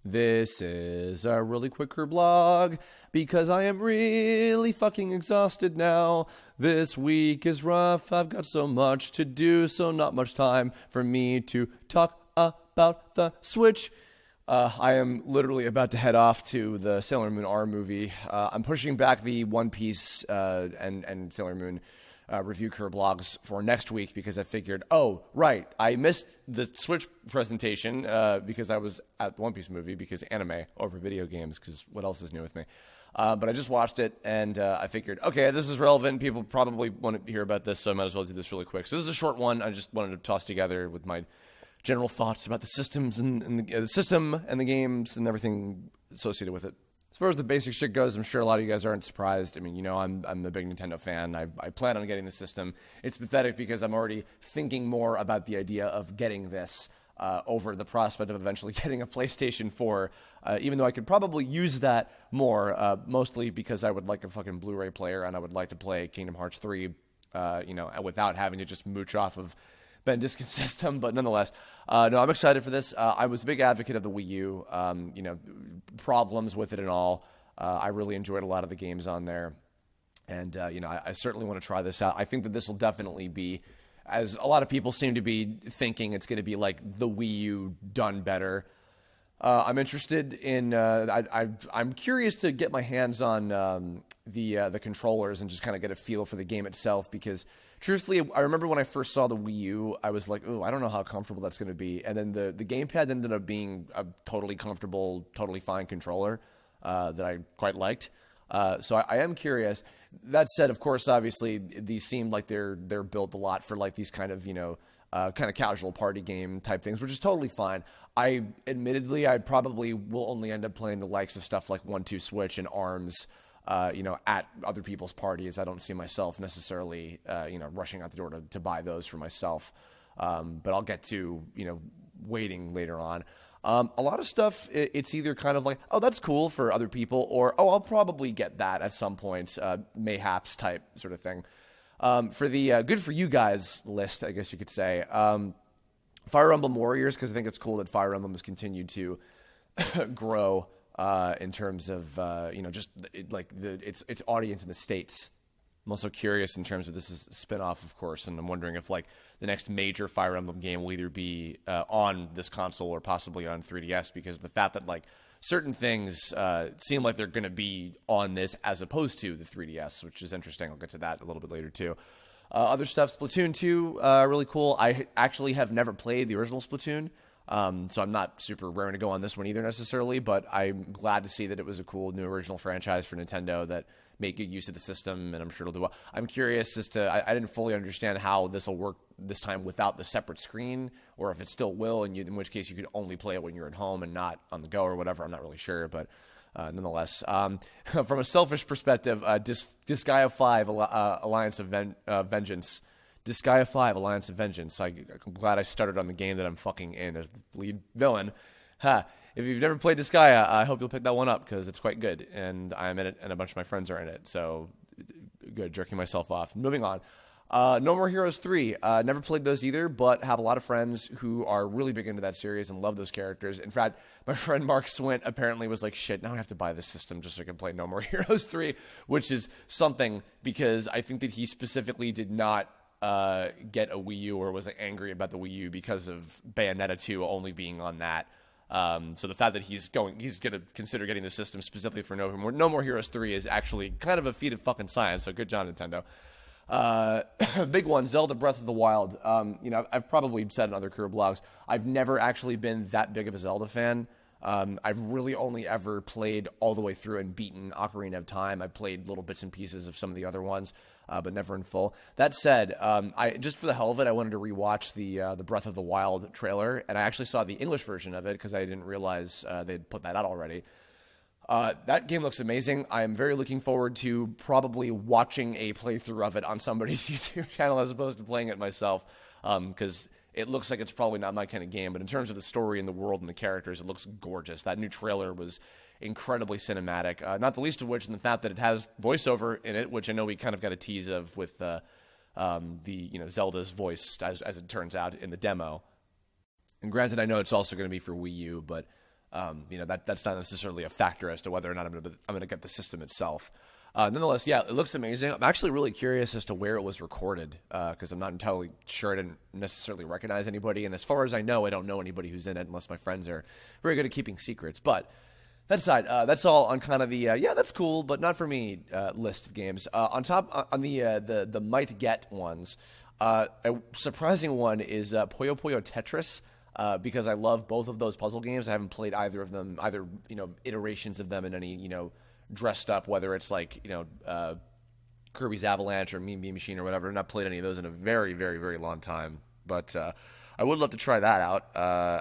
This is a really quick Kirblog because I am really fucking exhausted now. This week is rough. I've got so much to do, so not much time for me to talk about the Switch. I am literally about to head off to the Sailor Moon R movie. I'm pushing back the One Piece and Sailor Moon review Kirblogs for next week because I figured, oh, right, I missed the Switch presentation because I was at the One Piece movie because anime over video games, because what else is new with me? But I just watched it, and I figured, okay, this is relevant. People probably want to hear about this, so I might as well do this really quick. So this is a short one. I just wanted to toss together with my general thoughts about the systems and the system and the games and everything associated with it. As far as the basic shit goes, I'm sure a lot of you guys aren't surprised. I mean, you know, I'm a big Nintendo fan. I plan on getting the system. It's pathetic because I'm already thinking more about the idea of getting this over the prospect of eventually getting a PlayStation 4, even though I could probably use that more, mostly because I would like a fucking Blu-ray player and I would like to play Kingdom Hearts 3, without having to just mooch off of Ben Diskin's system, but nonetheless, no, I'm excited for this. I was a big advocate of the Wii U, problems with it and all. I really enjoyed a lot of the games on there, and, I certainly want to try this out. I think that this will definitely be, as a lot of people seem to be thinking, it's going to be like the Wii U done better. I'm interested in, I'm curious to get my hands on the controllers and just kind of get a feel for the game itself, because truthfully, I remember when I first saw the Wii U, I was like, oh, I don't know how comfortable that's going to be. And then the gamepad ended up being a totally comfortable, totally fine controller that I quite liked. So I am curious. That said, of course, obviously, these seem like they're built a lot for like these kind of, kind of casual party game type things, which is totally fine. I probably will only end up playing the likes of stuff like 1-2 Switch and ARMS, at other people's parties. I don't see myself necessarily, rushing out the door to buy those for myself. But I'll get to, waiting later on. A lot of stuff, it's either kind of like, oh, that's cool for other people, or, oh, I'll probably get that at some point, mayhaps type sort of thing. For the good for you guys list, I guess you could say, Fire Emblem Warriors, because I think it's cool that Fire Emblem has continued to grow in terms of, its audience in the States. I'm also curious in terms of this is a spin-off, of course, and I'm wondering if, like, the next major Fire Emblem game will either be on this console or possibly on 3DS, because of the fact that, like, certain things seem like they're going to be on this as opposed to the 3DS, which is interesting. I'll get to that a little bit later, too. Other stuff, Splatoon 2, really cool. I actually have never played the original Splatoon, so I'm not super raring to go on this one either necessarily, but I'm glad to see that it was a cool new original franchise for Nintendo that made good use of the system, and I'm sure it'll do well. I'm curious as to, I didn't fully understand how this will work this time without the separate screen, or if it still will, and in which case you could only play it when you're at home and not on the go or whatever. I'm not really sure, but nonetheless, from a selfish perspective, Disgaea 5 Alliance of Vengeance. Disgaea 5 Alliance of Vengeance. I'm glad I started on the game that I'm fucking in as the lead villain. If you've never played Disgaea, I hope you'll pick that one up because it's quite good, and I'm in it, and a bunch of my friends are in it. So good, jerking myself off. Moving on. No More Heroes 3. Never played those either, but have a lot of friends who are really big into that series and love those characters. In fact, my friend Mark Swint apparently was like, shit, now I have to buy this system just so I can play No More Heroes 3, which is something because I think that he specifically did not get a Wii U or was angry about the Wii U because of Bayonetta 2 only being on that. So the fact that he's going to consider getting the system specifically for No More Heroes 3 is actually kind of a feat of fucking science. So good job, Nintendo. Big one, Zelda Breath of the Wild. I've probably said in other career blogs, I've never actually been that big of a Zelda fan. I've really only ever played all the way through and beaten Ocarina of Time. I've played little bits and pieces of some of the other ones, but never in full. That said, I just for the hell of it, I wanted to rewatch the Breath of the Wild trailer, and I actually saw the English version of it because I didn't realize they'd put that out already. That game looks amazing. I am very looking forward to probably watching a playthrough of it on somebody's YouTube channel as opposed to playing it myself, because it looks like it's probably not my kind of game. But in terms of the story and the world and the characters, it looks gorgeous. That new trailer was incredibly cinematic, not the least of which in the fact that it has voiceover in it, which I know we kind of got a tease of with Zelda's voice, as it turns out, in the demo. And granted, I know it's also going to be for Wii U, but That's not necessarily a factor as to whether or not I'm going to get the system itself. Nonetheless, yeah, it looks amazing. I'm actually really curious as to where it was recorded because I'm not entirely sure. I didn't necessarily recognize anybody, and as far as I know, I don't know anybody who's in it unless my friends are very good at keeping secrets. But that aside, that's all on kind of the that's cool, but not for me list of games. On the might get ones, a surprising one is Puyo Puyo Tetris. Because I love both of those puzzle games. I haven't played either of them, iterations of them in any, dressed up, whether it's like, Kirby's Avalanche or Mean Bean Machine or whatever. I've not played any of those in a very, very, very long time. But I would love to try that out.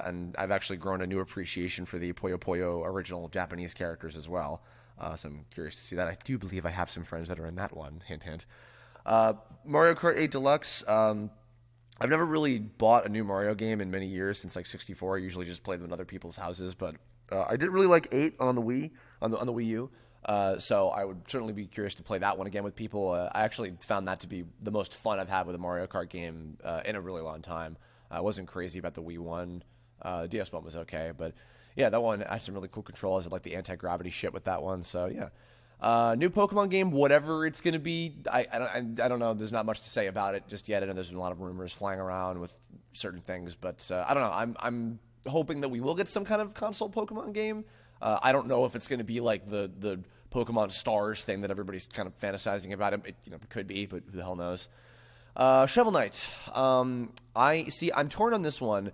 And I've actually grown a new appreciation for the Puyo Puyo original Japanese characters as well. So I'm curious to see that. I do believe I have some friends that are in that one. Hint, hint. Mario Kart 8 Deluxe. I've never really bought a new Mario game in many years since like 64. I usually just play them in other people's houses, but I did really like 8 on the Wii, on the Wii U. So I would certainly be curious to play that one again with people. I actually found that to be the most fun I've had with a Mario Kart game in a really long time. I wasn't crazy about the Wii one. DS one was okay, but yeah, that one had some really cool controls. I like the anti-gravity shit with that one. So yeah. New Pokemon game, whatever it's going to be, I don't know. There's not much to say about it just yet. I know there's been a lot of rumors flying around with certain things, but I don't know. I'm hoping that we will get some kind of console Pokemon game. I don't know if it's going to be like the Pokemon Stars thing that everybody's kind of fantasizing about. It could be, but who the hell knows? Shovel Knight. I'm torn on this one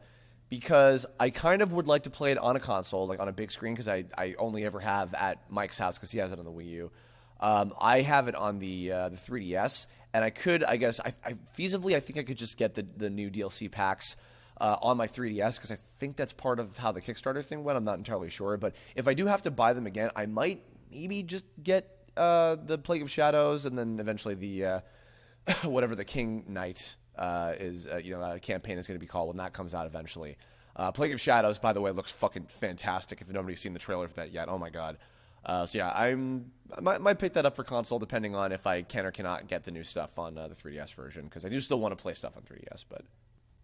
because I kind of would like to play it on a console, like on a big screen, because I only ever have at Mike's house because he has it on the Wii U. I have it on the 3DS, and I think I could just get the new DLC packs on my 3DS because I think that's part of how the Kickstarter thing went. I'm not entirely sure, but if I do have to buy them again, I might maybe just get the Plague of Shadows and then eventually the whatever the King Knight campaign is going to be called when that comes out eventually. Plague of Shadows, by the way, looks fucking fantastic. If nobody's seen the trailer for that yet, oh my god. So yeah, I might pick that up for console depending on if I can or cannot get the new stuff on the 3DS version because I do still want to play stuff on 3DS. But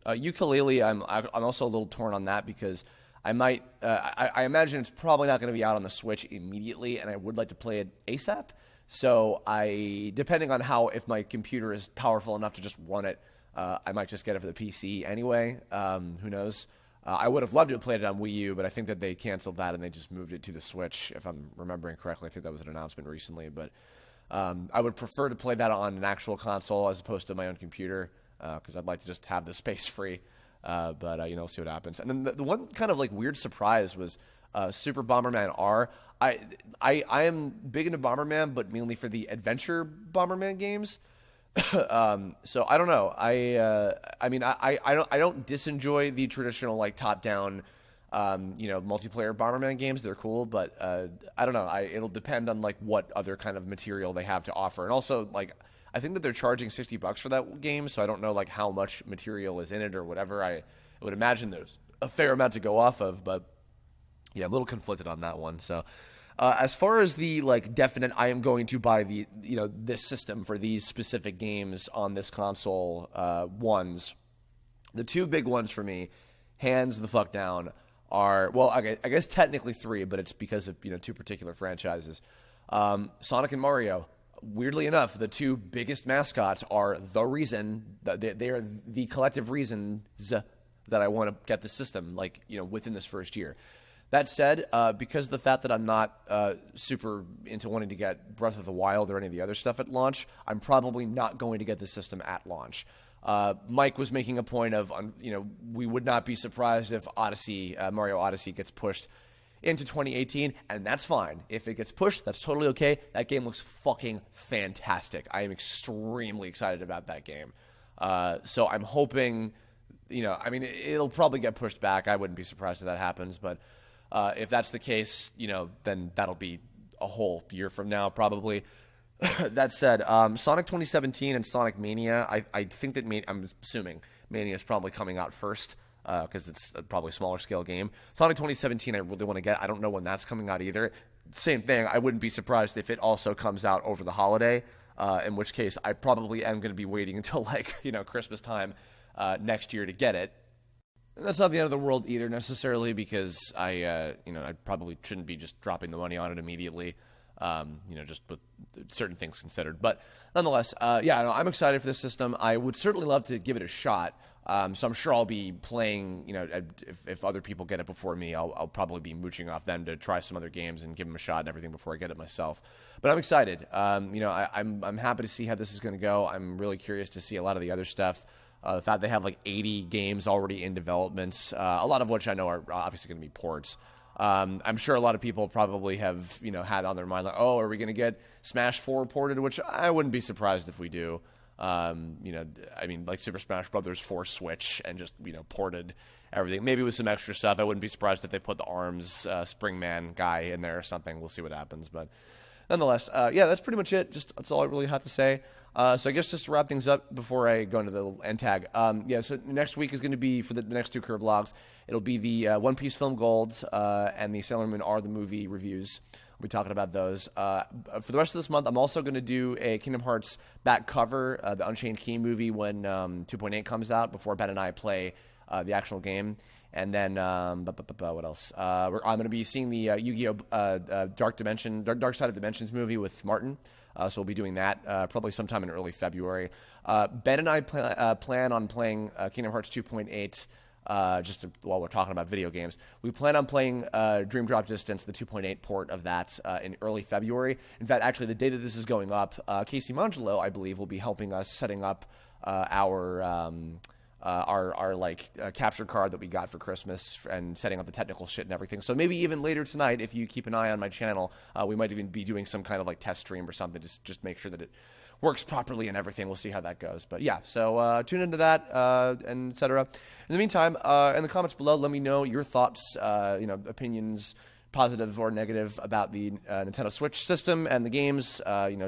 Yooka-Laylee, I'm also a little torn on that because I might. I imagine it's probably not going to be out on the Switch immediately, and I would like to play it ASAP. So depending on if my computer is powerful enough to just run it, I might just get it for the PC anyway. Who knows? I would have loved to have played it on Wii U, but I think that they canceled that and they just moved it to the Switch, if I'm remembering correctly. I think that was an announcement recently. But I would prefer to play that on an actual console as opposed to my own computer because I'd like to just have the space free. But see what happens. And then the one kind of like weird surprise was Super Bomberman R. I am big into Bomberman, but mainly for the adventure Bomberman games. So I don't know. I don't disenjoy the traditional like top down, multiplayer Bomberman games. They're cool, but I don't know. It'll depend on like what other kind of material they have to offer, and also like I think that they're charging $60 for that game, so I don't know like how much material is in it or whatever. I would imagine there's a fair amount to go off of, but yeah, I'm a little conflicted on that one. So. As far as the like definite, I am going to buy the this system for these specific games on this console ones. The two big ones for me, hands the fuck down, are I guess technically three, but it's because of two particular franchises. Sonic and Mario. Weirdly enough, the two biggest mascots are the reason that they are the collective reasons that I want to get the system within this first year. That said, because of the fact that I'm not super into wanting to get Breath of the Wild or any of the other stuff at launch, I'm probably not going to get the system at launch. Mike was making a point of, we would not be surprised if Mario Odyssey gets pushed into 2018, and that's fine. If it gets pushed, that's totally okay. That game looks fucking fantastic. I am extremely excited about that game. So I'm hoping, it'll probably get pushed back. I wouldn't be surprised if that happens, but... if that's the case, then that'll be a whole year from now, probably. That said, Sonic 2017 and Sonic Mania, I think that I'm assuming Mania is probably coming out first because it's probably a smaller scale game. Sonic 2017 I really want to get. I don't know when that's coming out either. Same thing, I wouldn't be surprised if it also comes out over the holiday, in which case I probably am going to be waiting until Christmas time next year to get it. That's not the end of the world either, necessarily, because I probably shouldn't be just dropping the money on it immediately, just with certain things considered. But nonetheless, I'm excited for this system. I would certainly love to give it a shot. So I'm sure I'll be playing, if other people get it before me, I'll probably be mooching off them to try some other games and give them a shot and everything before I get it myself. But I'm excited. I'm happy to see how this is going to go. I'm really curious to see a lot of the other stuff. The fact they have like 80 games already in development, a lot of which I know are obviously going to be ports. I'm sure a lot of people probably have, had on their mind, like, oh, are we going to get Smash 4 ported? Which I wouldn't be surprised if we do. Like Super Smash Brothers 4 Switch and just, ported everything. Maybe with some extra stuff. I wouldn't be surprised if they put the ARMS Springman guy in there or something. We'll see what happens. But nonetheless, that's pretty much it. That's all I really have to say. So I guess just to wrap things up before I go into the end tag. So next week is going to be, for the next two Kirblogs, it'll be the One Piece Film Gold and the Sailor Moon R the movie reviews. We'll be talking about those. For the rest of this month, I'm also going to do a Kingdom Hearts back cover, the Unchained Key movie, when 2.8 comes out, before Ben and I play the actual game. And then, what else? I'm going to be seeing the Yu-Gi-Oh! Dark Side of Dimensions movie with Martin. So we'll be doing that probably sometime in early February. Ben and I plan on playing Kingdom Hearts 2.8 while we're talking about video games. We plan on playing Dream Drop Distance, the 2.8 port of that, in early February. In fact, actually, the day that this is going up, Casey Mangelo, I believe, will be helping us setting up our capture card that we got for Christmas and setting up the technical shit and everything. So maybe even later tonight, if you keep an eye on my channel, we might even be doing some kind of test stream or something, just make sure that it works properly and everything. We'll see how that goes. But yeah, so tune into that and etc. In the meantime, in the comments below, let me know your thoughts, opinions, positive or negative, about the Nintendo Switch system and the games. Is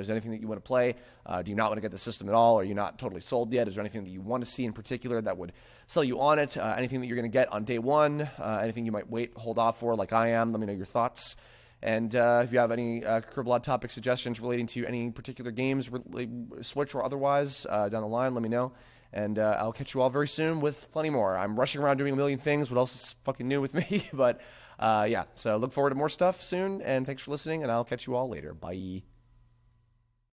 there anything that you want to play? Do you not want to get the system at all? Are you not totally sold yet? Is there anything that you want to see in particular that would sell you on it? Anything that you're going to get on day one? Anything you might hold off for, like I am? Let me know your thoughts. And if you have any Kirblog topic suggestions relating to any particular games, Switch or otherwise, down the line, let me know. And I'll catch you all very soon with plenty more. I'm rushing around doing a million things. What else is fucking new with me? But so look forward to more stuff soon. And thanks for listening, and I'll catch you all later. Bye.